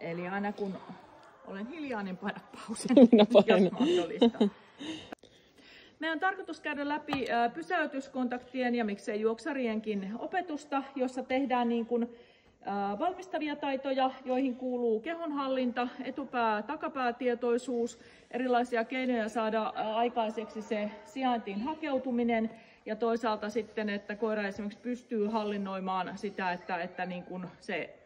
Eli aina kun olen hiljaa, niin paina pausen, jos mahdollista. Meidän on tarkoitus käydä läpi pysäytyskontaktien ja miksei juoksarienkin opetusta, jossa tehdään niin kuin valmistavia taitoja, joihin kuuluu kehonhallinta, etupää-takapäätietoisuus, erilaisia keinoja saada aikaiseksi se sijaintiin hakeutuminen ja toisaalta sitten, että koira esimerkiksi pystyy hallinnoimaan sitä, että niin kuin se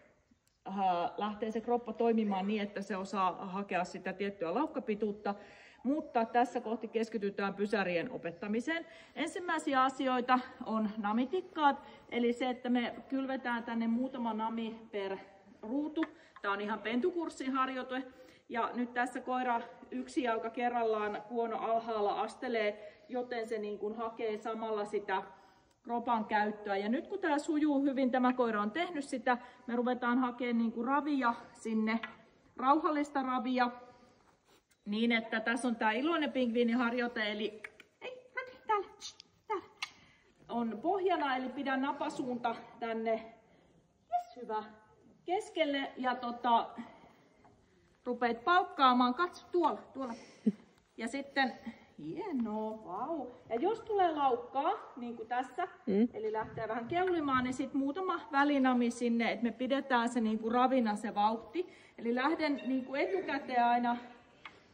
lähtee se kroppa toimimaan niin, että se osaa hakea sitä tiettyä laukkapituutta. Mutta tässä kohti keskitytään pysärien opettamiseen. Ensimmäisiä asioita on namitikkaat, eli se, että me kylvetään tänne muutama nami per ruutu. Tämä on ihan pentukurssin harjoite. Ja nyt tässä koira yksi jalka kerrallaan kuono alhaalla astelee, joten se niin kuin hakee samalla sitä kropan käyttöä. Ja nyt kun tämä sujuu hyvin, tämä koira on tehnyt sitä, me ruvetaan hakemaan niin kuin ravia sinne, rauhallista ravia. Niin, että tässä on tämä iloinen pingviiniharjoite, eli täällä on pohjana, eli pidän napasuunta tänne, yes, hyvä, keskelle ja rupeat paukkaamaan, katso tuolla. Ja sitten, hienoa, vau. Ja jos tulee laukkaa, niin kuin tässä, eli lähtee vähän keulimaan, niin sitten muutama välinami sinne, että me pidetään se niin kuin ravina se vauhti. Eli lähden niin kuin etukäteen aina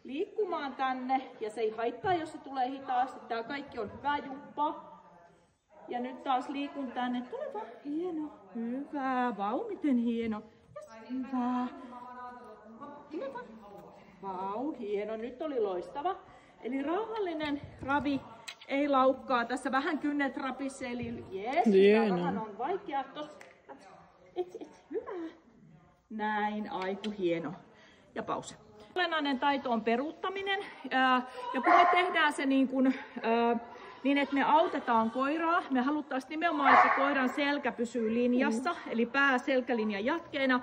liikkumaan tänne, ja se ei haittaa, jos se tulee hitaasti. Tää kaikki on hyvä juppa. Ja nyt taas liikun tänne. Tule vaan. Hieno. Hyvä. Vau, miten hieno. Yes, hyvä. Tule vaan. Vau, hieno. Nyt oli loistava. Eli rauhallinen ravi, ei laukkaa. Tässä vähän kynnet rapissa, eli jes. Vähän on vaikea. Etsi. Hyvä. Näin. Aiku hieno. Ja pause. Olennainen taito on peruuttaminen, ja kun me tehdään se niin että me autetaan koiraa, me haluttaisiin nimenomaan, että koiran selkä pysyy linjassa, eli pää selkälinjan jatkeena,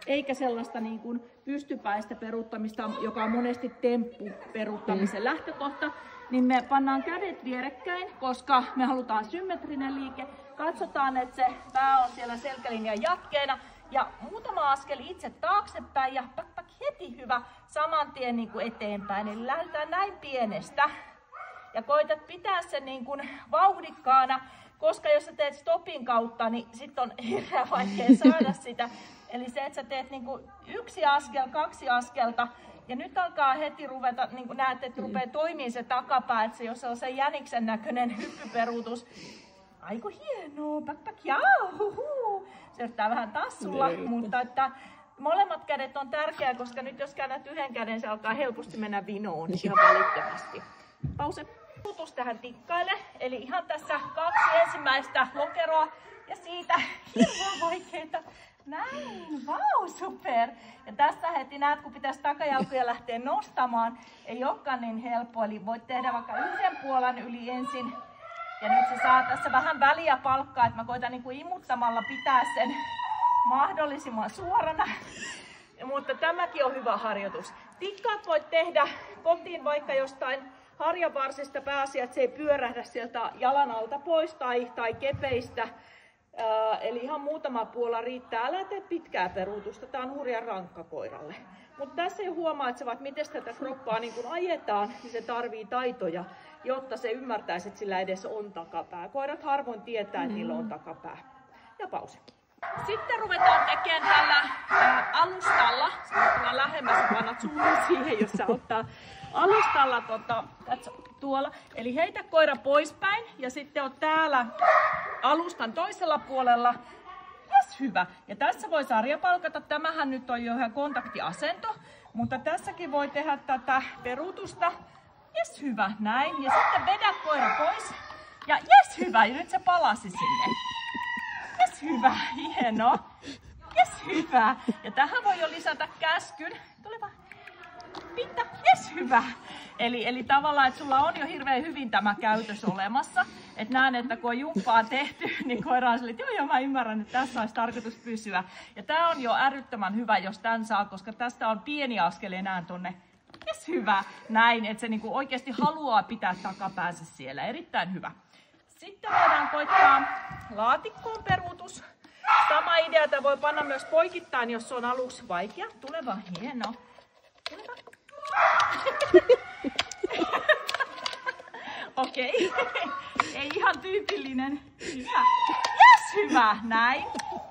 eikä sellaista niin kuin pystypäistä peruuttamista, joka on monesti temppu peruuttamisen lähtökohta, niin me pannaan kädet vierekkäin, koska me halutaan symmetrinen liike, katsotaan, että se pää on siellä selkälinjan jatkeena, ja muutama askel itse taaksepäin ja heti hyvä saman tien niin kuin eteenpäin. Eli lähdetään näin pienestä ja koitat pitää sen niin kuin vauhdikkaana, koska jos sä teet stopin kautta, niin sitten on hirveän vaikea saada sitä. Eli se, että sä teet niin kuin 1 askel, 2 askelta ja nyt alkaa heti ruveta, niin kuin näet, että rupeaa toimimaan se takapää, että se jos on se jäniksen näköinen hyppyperuutus. Aiku hienoa, se yrittää vähän tassulla, mutta että molemmat kädet on tärkeää, koska nyt jos käännät yhden käden, se alkaa helposti mennä vinoon ihan välittömästi. Pause. Puutus tähän tikkaille, eli ihan tässä 2 ensimmäistä lokeroa ja siitä hirveän vaikeita. Näin, vau, super! Ja tässä heti näet, kun pitäisi takajalkoja lähteä nostamaan, ei olekaan niin helppo, eli voit tehdä vaikka yhden puolen yli ensin. Ja nyt se saa tässä vähän väliä palkkaa, että mä koitan niin kuin imuttamalla pitää sen mahdollisimman suorana. Mutta tämäkin on hyvä harjoitus. Tikkaat voit tehdä kotiin vaikka jostain harjavarsista, pääasiassa, että se ei pyörähdä sieltä jalan alta pois tai kepeistä. Eli ihan muutama puola riittää. Älä tee pitkää peruutusta. Tää on hurjan rankka koiralle. Mutta tässä ei huomaa, että miten tätä kroppaa niin kun ajetaan, niin se tarvii taitoja, jotta se ymmärtäisi, että sillä edes on takapää. Koirat harvoin tietää, että niillä on takapää. Ja pause. Sitten ruvetaan tekemään tällä alustalla. Tullaan lähemmäs, panat suuhun siihen, jos sä ottaa alustalla tuolla. Eli heitä koira poispäin ja sitten on täällä alustan toisella puolella. Yes, hyvä. Ja tässä voi sarjapalkata. Tämähän nyt on jo ihan kontaktiasento, mutta tässäkin voi tehdä tätä peruutusta. Yes, hyvä. Näin. Ja sitten vedä koira pois. Ja yes, hyvä. Ja nyt se palasi sinne. Yes, hyvä. Hienoa. Yes, hyvä. Ja tähän voi jo lisätä käskyn. Tule vaan. Pinta. Yes, hyvä. Eli tavallaan, että sulla on jo hirveän hyvin tämä käytös olemassa. Että näen, että kun on jumppaa tehty, niin koira on sille, että joo, mä ymmärrän, että tässä olisi tarkoitus pysyä. Ja tää on jo äärettömän hyvä, jos tän saa, koska tästä on pieni askel enää tonne. Yes, hyvä. Näin, että se niinku oikeasti haluaa pitää takapäänsä siellä. Erittäin hyvä. Sitten voidaan koittaa laatikkoon peruutus. Sama idea, että voi panna myös poikittain, jos se on aluksi vaikea. Tule vaan, hieno. Tule vaan. Okei. Ei ihan tyypillinen. Hyvä. Yes, hyvä. Näin.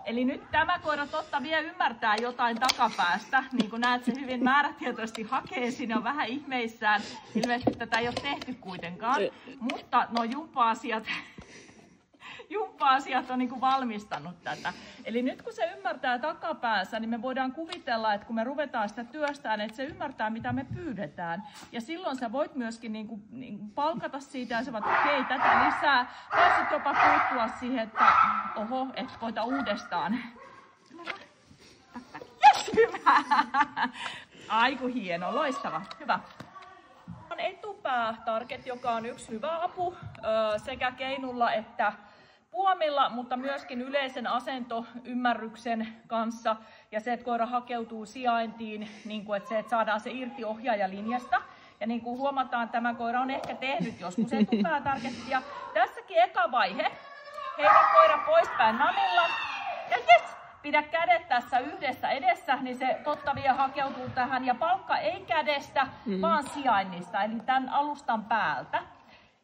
Eli nyt tämä koira totta vie ymmärtää jotain takapäästä. Niin kuin näet, se hyvin määrätietoisesti hakee sinne, on vähän ihmeissään. Ilmeisesti tätä ei ole tehty kuitenkaan. Mutta no jumppa-asiat on niin kuin valmistanut tätä. Eli nyt kun se ymmärtää takapäässä, niin me voidaan kuvitella, että kun me ruvetaan sitä työstään, että se ymmärtää, mitä me pyydetään. Ja silloin sä voit myöskin niin kuin palkata siitä ja sä voit, okei, tätä lisää. Voisit jopa puuttua siihen, että oho, et koita uudestaan. Yes, hyvä! Aiku hieno, loistava, hyvä. On etupää-target, joka on yksi hyvä apu sekä keinulla että puomilla, mutta myöskin yleisen asentoymmärryksen kanssa ja se, että koira hakeutuu sijaintiin, niin kuin, että saadaan se irti ohjaajalinjasta. Ja niin kuin huomataan, tämä koira on ehkä tehnyt joskus etupäätargettia. Tässäkin eka vaihe, heitä koira poispäin namilla ja jes! Pidä kädet tässä yhdessä edessä, niin se totta vie hakeutuu tähän. Ja palkka ei kädestä, vaan sijainnista, eli tämän alustan päältä.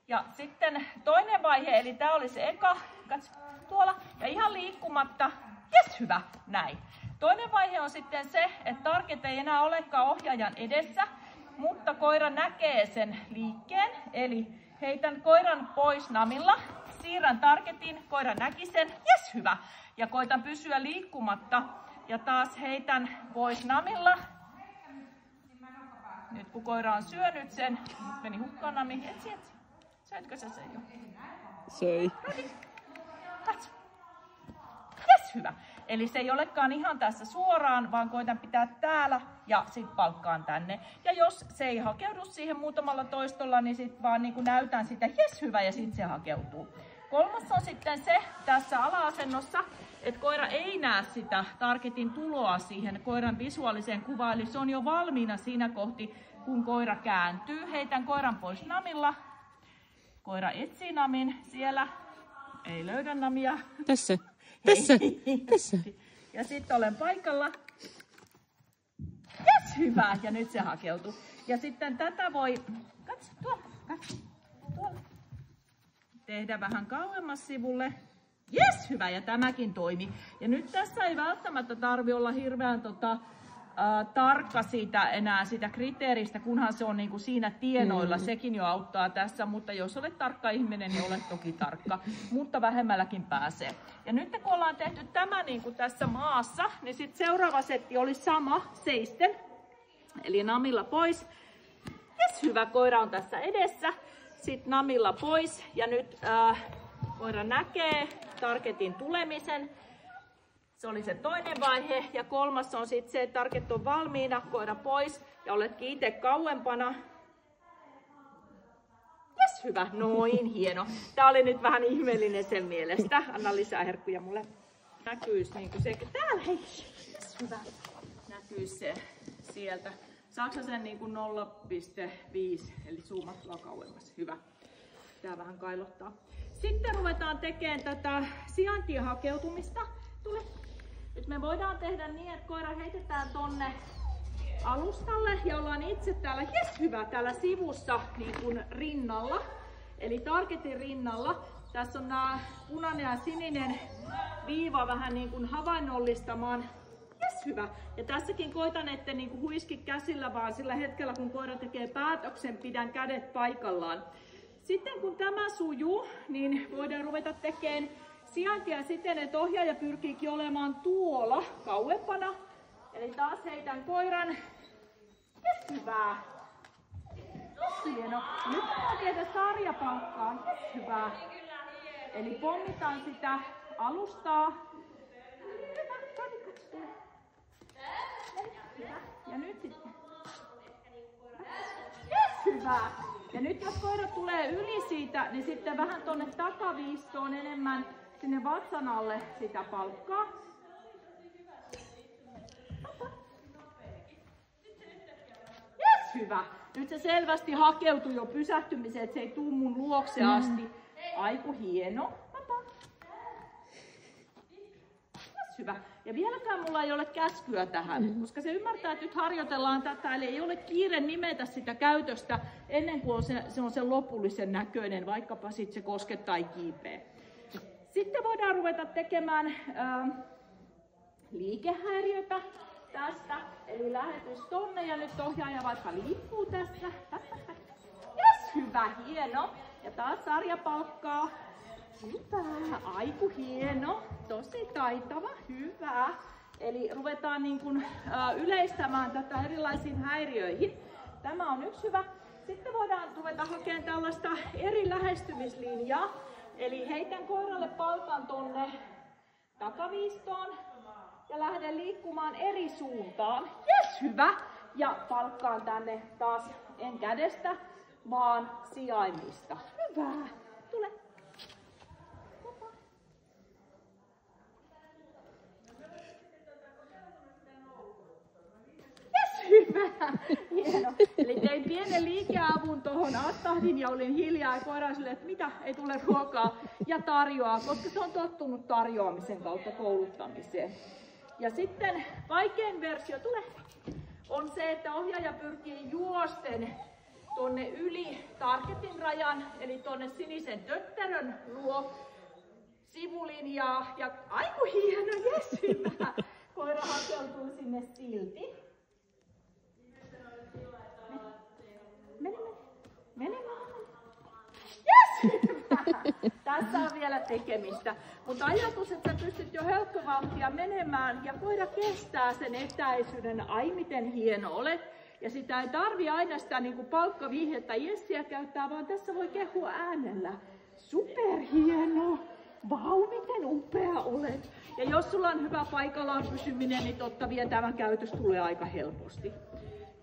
Ja sitten toinen vaihe, eli tämä oli se eka, katso tuolla, ja ihan liikkumatta, jes hyvä, näin. Toinen vaihe on sitten se, että target ei enää olekaan ohjaajan edessä, mutta koira näkee sen liikkeen, eli heitän koiran pois namilla, siirrän targetin, koira näki sen, jes hyvä, ja koitan pysyä liikkumatta, ja taas heitän pois namilla. Nyt kun koira on syönyt sen, nyt meni hukkaan nami, etsi. Söitkö sä sen jo? Söi. Noniin. Katso. Jes, hyvä. Eli se ei olekaan ihan tässä suoraan, vaan koitan pitää täällä ja sit palkkaan tänne. Ja jos se ei hakeudu siihen muutamalla toistolla, niin sit vaan niin kuin näytän sitä, jes, hyvä, ja sit se hakeutuu. Kolmas on sitten se tässä ala-asennossa, että koira ei näe sitä targetin tuloa siihen koiran visuaaliseen kuvaan, eli se on jo valmiina siinä kohti, kun koira kääntyy. Heitän koiran pois namilla. Koira etsii namin siellä. Ei löydä namia. Tässä. Tässä. Tässä. Ja sitten olen paikalla. Jes, hyvä. Ja nyt se hakeutuu. Ja sitten tätä voi, katso tuolla. Tehdä vähän kauemmas sivulle. Jes, hyvä. Ja tämäkin toimi. Ja nyt tässä ei välttämättä tarvi olla hirveän tarkka enää siitä kriteeristä, kunhan se on niin kuin siinä tienoilla. Sekin jo auttaa tässä, mutta jos olet tarkka ihminen, niin olet toki tarkka. Mutta vähemmälläkin pääsee. Ja nyt kun ollaan tehty tämä niin kuin tässä maassa, niin sitten seuraava setti oli sama seisten. Eli namilla pois. Jes, hyvä, koira on tässä edessä. Sitten namilla pois ja nyt koira näkee targetin tulemisen. Se oli se toinen vaihe ja kolmas on sitten se, että target on valmiina, koira pois ja oletkin itse kauempana. Jes, hyvä, noin, hieno. Tää oli nyt vähän ihmeellinen sen mielestä. Anna lisää herkkuja mulle. Näkyys niin kuin se, täällä, hei, jes, hyvä. Näkyys se sieltä. Saatko sen niin kuin 0,5, eli zoomattua kauemmas. Hyvä. Tää vähän kailottaa. Sitten ruvetaan tekemään tätä sijaintien hakeutumista. Tule. Nyt me voidaan tehdä niin, että koira heitetään tonne alustalle ja ollaan itse täällä, jes hyvä, täällä sivussa niin kuin rinnalla. Eli targetin rinnalla. Tässä on nämä punainen ja sininen viiva vähän niin kuin havainnollistamaan. Jes hyvä. Ja tässäkin koitan, ette niin kuin huiski käsillä, vaan sillä hetkellä kun koira tekee päätöksen, pidän kädet paikallaan. Sitten kun tämä sujuu, niin voidaan ruveta tekemään sijaintia siten, että ohjaaja pyrkiikin olemaan tuolla kauempana. Eli taas heitän koiran. Jes, hyvä. Hieno. Nyt mä tehdä sarjapalkkaan. Jes, hyvä. Eli pommitaan sitä alustaa. Hyvä. Hyvä. Ja nyt sitten. Jes, hyvä. Ja nyt jos koira tulee yli siitä, niin sitten vähän tonne takaviistoon enemmän sinne vatsan alle sitä palkkaa. Jes, hyvä. Nyt se selvästi hakeutuu jo pysähtymiseen, että se ei tuu mun luokse asti. Aiku hieno. hyvä. Ja vieläkään mulla ei ole käskyä tähän, koska se ymmärtää, että nyt harjoitellaan tätä, eli ei ole kiire nimetä sitä käytöstä ennen kuin se on sen lopullisen näköinen, vaikkapa sitten se koske tai kiipee. Sitten voidaan ruveta tekemään liikehäiriötä tästä, eli lähetys tonne ja nyt ohjaaja vaikka liikkuu tässä. Yes, hyvä, hieno. Ja taas sarjapalkkaa. Hyvä, aiku hieno, tosi taitava, hyvä. Eli ruvetaan niin kuin, yleistämään tätä erilaisiin häiriöihin. Tämä on yksi hyvä. Sitten voidaan ruveta hakemaan tällaista eri lähestymislinjaa. Eli heitän koiralle palkan tonne takaviistoon ja lähden liikkumaan eri suuntaan. Jes, hyvä. Ja palkkaan tänne taas en kädestä, vaan sijaimista. Hyvä. Tule. Jes, hyvä. Hieno. Eli tein pienen liikeavun tuohon astahdin ja olin hiljaa ja koira sille, että mitä, ei tule ruokaa ja tarjoaa, koska se on tottunut tarjoamisen kautta kouluttamiseen. Ja sitten vaikein versio on se, että ohjaaja pyrkii juosten tonne yli targetin rajan, eli tonne sinisen tötterön luo sivulinjaa. Ja aiku hieno, jes, hyvä. Koira hakeutuu sinne silti. Mene. Jes, hyvä. Tässä on vielä tekemistä. Mutta ajatus, että sä pystyt jo helkkovauhtia menemään ja koira kestää sen etäisyyden, ai miten hieno olet. Ja sitä ei tarvi aina sitä niin palkkavihjettä jessiä käyttää, vaan tässä voi kehua äänellä. Superhieno! Vau, miten upea olet! Ja jos sulla on hyvä paikallaan pysyminen, niin totta vie tämä käytös tulee aika helposti.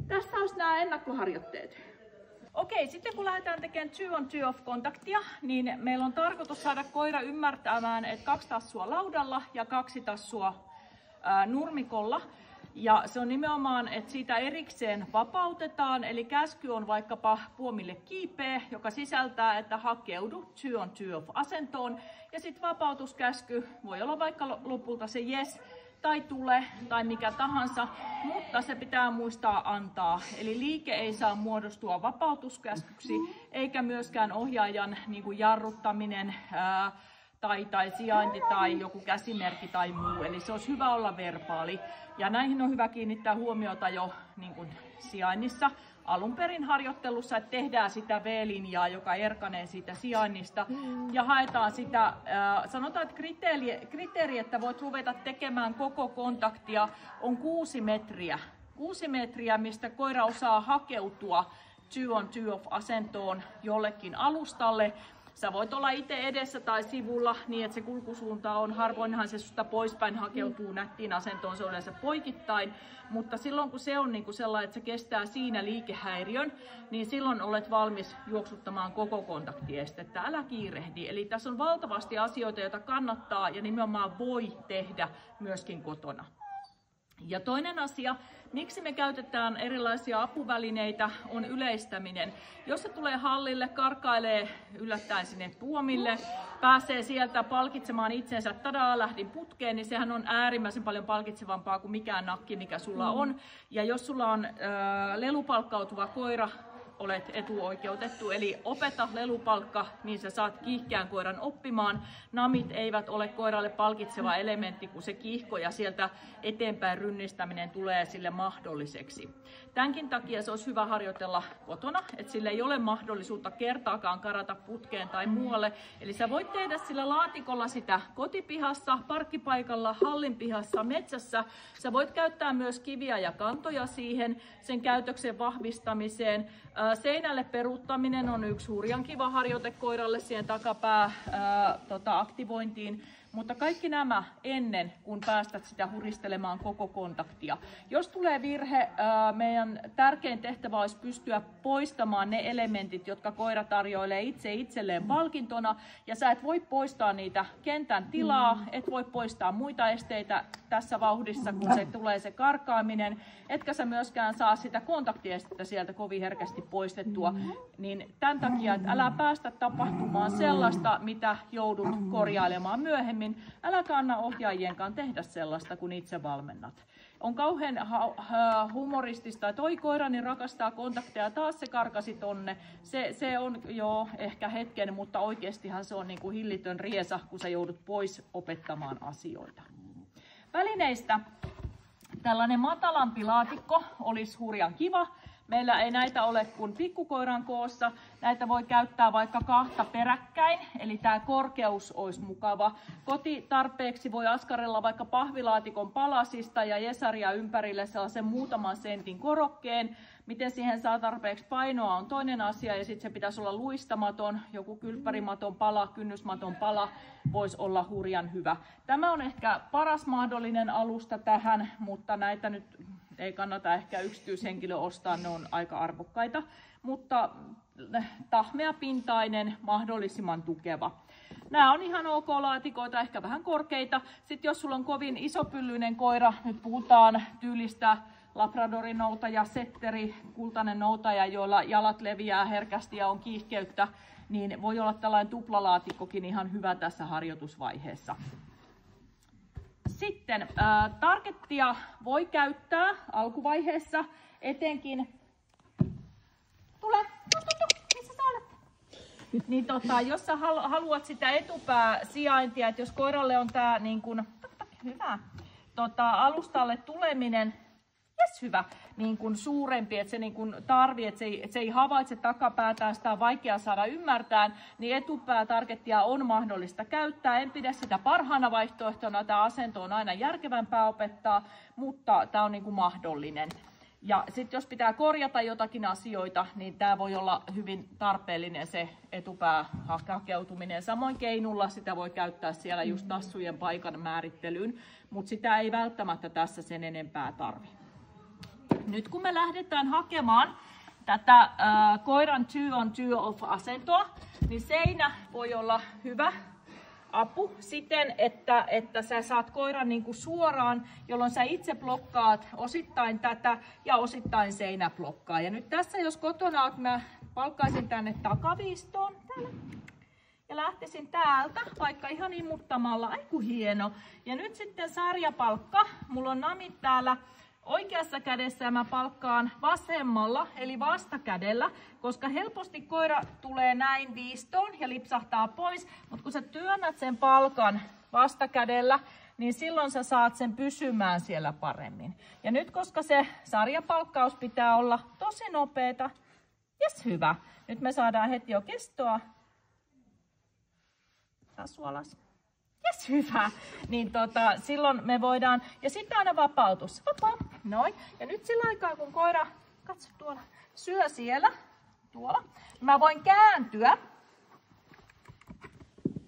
Tässä olisi nämä ennakkoharjoitteet. Okei, sitten kun lähdetään tekemään two-on-two-off-kontaktia, niin meillä on tarkoitus saada koira ymmärtämään, että 2 tassua laudalla ja 2 tassua nurmikolla. Ja se on nimenomaan, että siitä erikseen vapautetaan, eli käsky on vaikkapa puomille kiipeä, joka sisältää, että hakeudu two-on-two-off-asentoon. Ja sitten vapautuskäsky voi olla vaikka lopulta se yes, tai tule, tai mikä tahansa, mutta se pitää muistaa antaa. Eli liike ei saa muodostua vapautuskäskyksi, eikä myöskään ohjaajan niin kuin jarruttaminen tai sijainti tai joku käsimerkki tai muu. Eli se olisi hyvä olla verbaali. Ja näihin on hyvä kiinnittää huomiota jo niin kuin sijainnissa. Alun perin harjoittelussa, että tehdään sitä V-linjaa, joka erkanee siitä sijainnista. Ja haetaan sitä, sanotaan, että kriteeri, että voit ruveta tekemään koko kontaktia, on 6 metriä. 6 metriä, mistä koira osaa hakeutua two-on-two-off-asentoon jollekin alustalle. Sä voit olla itse edessä tai sivulla niin, että se kulkusuunta on, harvoinhan se susta poispäin hakeutuu nättiin asentoon, se on yleensä poikittain. Mutta silloin kun se on niin kuin sellainen, että se kestää siinä liikehäiriön, niin silloin olet valmis juoksuttamaan koko kontaktiestettä. Älä kiirehdi. Eli tässä on valtavasti asioita, joita kannattaa ja nimenomaan voi tehdä myöskin kotona. Ja toinen asia, miksi me käytetään erilaisia apuvälineitä, on yleistäminen. Jos se tulee hallille, karkailee yllättäen sinne puomille, pääsee sieltä palkitsemaan itsensä, tadaa, lähdin putkeen, niin sehän on äärimmäisen paljon palkitsevampaa kuin mikään nakki, mikä sulla on. Ja jos sulla on lelupalkkautuva koira, olet etuoikeutettu, eli opeta lelupalkka, niin sä saat kiihkeän koiran oppimaan. Namit eivät ole koiralle palkitseva elementti, kun se kiihko ja sieltä eteenpäin rynnistäminen tulee sille mahdolliseksi. Tämänkin takia se olisi hyvä harjoitella kotona, että sille ei ole mahdollisuutta kertaakaan karata putkeen tai muualle. Eli sä voit tehdä sillä laatikolla sitä kotipihassa, parkkipaikalla, hallin pihassa, metsässä. Sä voit käyttää myös kiviä ja kantoja siihen, sen käytöksen vahvistamiseen. Seinälle peruuttaminen on yksi hurjan kiva harjoite koiralle siihen takapää aktivointiin. Mutta kaikki nämä ennen, kun päästät sitä huristelemaan koko kontaktia. Jos tulee virhe, meidän tärkein tehtävä olisi pystyä poistamaan ne elementit, jotka koira tarjoilee itselleen palkintona. Ja sä et voi poistaa niitä kentän tilaa, et voi poistaa muita esteitä tässä vauhdissa, kun se tulee se karkaaminen. Etkä sä myöskään saa sitä kontaktiestettä sieltä kovin herkästi poistettua. Niin tämän takia, että älä päästä tapahtumaan sellaista, mitä joudut korjailemaan myöhemmin. paremmin. Äläkä anna ohjaajienkaan tehdä sellaista, kun itse valmennat. On kauhean humoristista, että oi koirani rakastaa kontakteja, taas se karkasi tonne. Se on jo ehkä hetken, mutta oikeastihan se on niin kuin hillitön riesa, kun sä joudut pois opettamaan asioita. Välineistä tällainen matalampi laatikko olisi hurjan kiva. Meillä ei näitä ole kuin pikkukoiran koossa. Näitä voi käyttää vaikka 2 peräkkäin, eli tämä korkeus olisi mukava. Kotitarpeeksi voi askarella vaikka pahvilaatikon palasista ja jesaria ympärille sellaisen muutaman sentin korokkeen. Miten siihen saa tarpeeksi painoa on toinen asia, ja sitten se pitäisi olla luistamaton. Joku kylppärimaton pala, kynnysmaton pala voisi olla hurjan hyvä. Tämä on ehkä paras mahdollinen alusta tähän, mutta näitä nyt ei kannata ehkä yksityishenkilö ostaa, ne on aika arvokkaita, mutta tahmeapintainen, mahdollisimman tukeva. Nämä on ihan ok laatikoita, ehkä vähän korkeita. Sitten jos sulla on kovin isopyllyinen koira, nyt puhutaan tyylistä Labradorin noutaja, setteri, kultainen noutaja, joilla jalat leviää herkästi ja on kiihkeyttä, niin voi olla tällainen tuplalaatikkokin ihan hyvä tässä harjoitusvaiheessa. Sitten targettia voi käyttää alkuvaiheessa etenkin. Missä sä olet? Niin jos sä haluat sitä etupääsijaintia, että jos koiralle on tää niin kun, hyvä, alustalle tuleminen, hyvä, niin kuin suurempi, että se niin kuin tarvii, että se ei havaitse takapäätään, sitä on vaikea saada ymmärtää, niin etupäätargettia on mahdollista käyttää. En pidä sitä parhaana vaihtoehtona, tämä asento on aina järkevämpää opettaa, mutta tämä on niin kuin mahdollinen. Ja sitten jos pitää korjata jotakin asioita, niin tämä voi olla hyvin tarpeellinen se etupäähakeutuminen. Samoin keinulla sitä voi käyttää siellä just tassujen paikan määrittelyyn, mutta sitä ei välttämättä tässä sen enempää tarvitse. Nyt kun me lähdetään hakemaan tätä koiran 2-on-2-off-asentoa, niin seinä voi olla hyvä apu siten, että sä saat koiran niin kuin suoraan, jolloin sä itse blokkaat osittain tätä ja osittain seinä blokkaa. Ja nyt tässä, jos kotona olet, mä palkkaisin tänne takaviistoon ja lähtisin täältä, vaikka ihan imuttamalla. Aiku hieno. Ja nyt sitten sarjapalkka. Mulla on namit täällä oikeassa kädessä ja mä palkkaan vasemmalla, eli vastakädellä, koska helposti koira tulee näin viistoon ja lipsahtaa pois, mutta kun sä työnnät sen palkan vastakädellä, niin silloin sä saat sen pysymään siellä paremmin. Ja nyt koska se sarjapalkkaus pitää olla tosi nopeeta, jes hyvä. Nyt me saadaan heti jo kestoa. Taas alas. Jes hyvä. Niin silloin me voidaan, ja sitten aina vapautus. Vapaa. Noin. Ja nyt sillä aikaa kun koira, katso tuolla, syö siellä, tuolla, mä voin kääntyä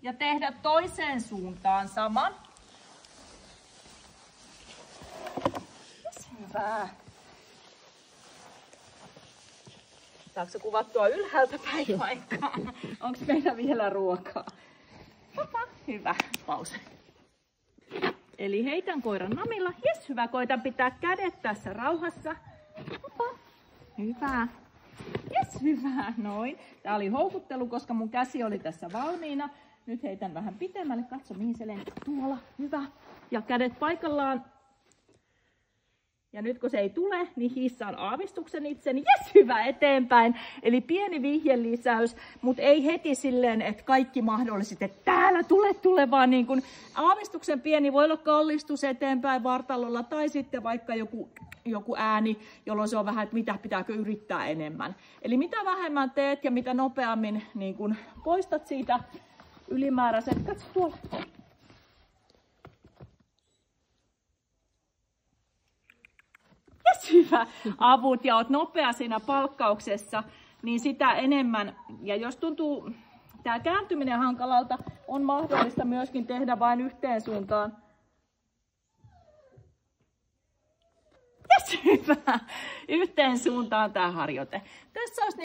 ja tehdä toiseen suuntaan saman. Jes hyvä. Saatko kuvattua ylhäältä päin vaikka? Onko meillä vielä ruokaa? Vapaa. Hyvä. Pause. Eli heitän koiran namilla. Jes, hyvä. Koitan pitää kädet tässä rauhassa. Opa. Hyvä. Jes, hyvä. Noin. Tää oli houkuttelu, koska mun käsi oli tässä valmiina. Nyt heitän vähän pitemmälle. Katso, mihin se lentää. Tuolla. Hyvä. Ja kädet paikallaan. Ja nyt kun se ei tule, niin hissaan aavistuksen itseni. Jes, hyvä, eteenpäin. Eli pieni vihjelisäys, mutta ei heti silleen, että kaikki mahdolliset, että täällä tule, vaan niin kuin aavistuksen pieni voi olla kallistus eteenpäin vartalolla tai sitten vaikka joku ääni, jolloin se on vähän, että mitä pitääkö yrittää enemmän. Eli mitä vähemmän teet ja mitä nopeammin niin kuin poistat siitä ylimääräiset. Katso tuolla. Hyvä avut ja oot nopea siinä palkkauksessa, niin sitä enemmän. Ja jos tuntuu tämä kääntyminen hankalalta, on mahdollista myöskin tehdä vain yhteen suuntaan. Jes, hyvä. Yhteen suuntaan tämä harjoite. Tässä olisi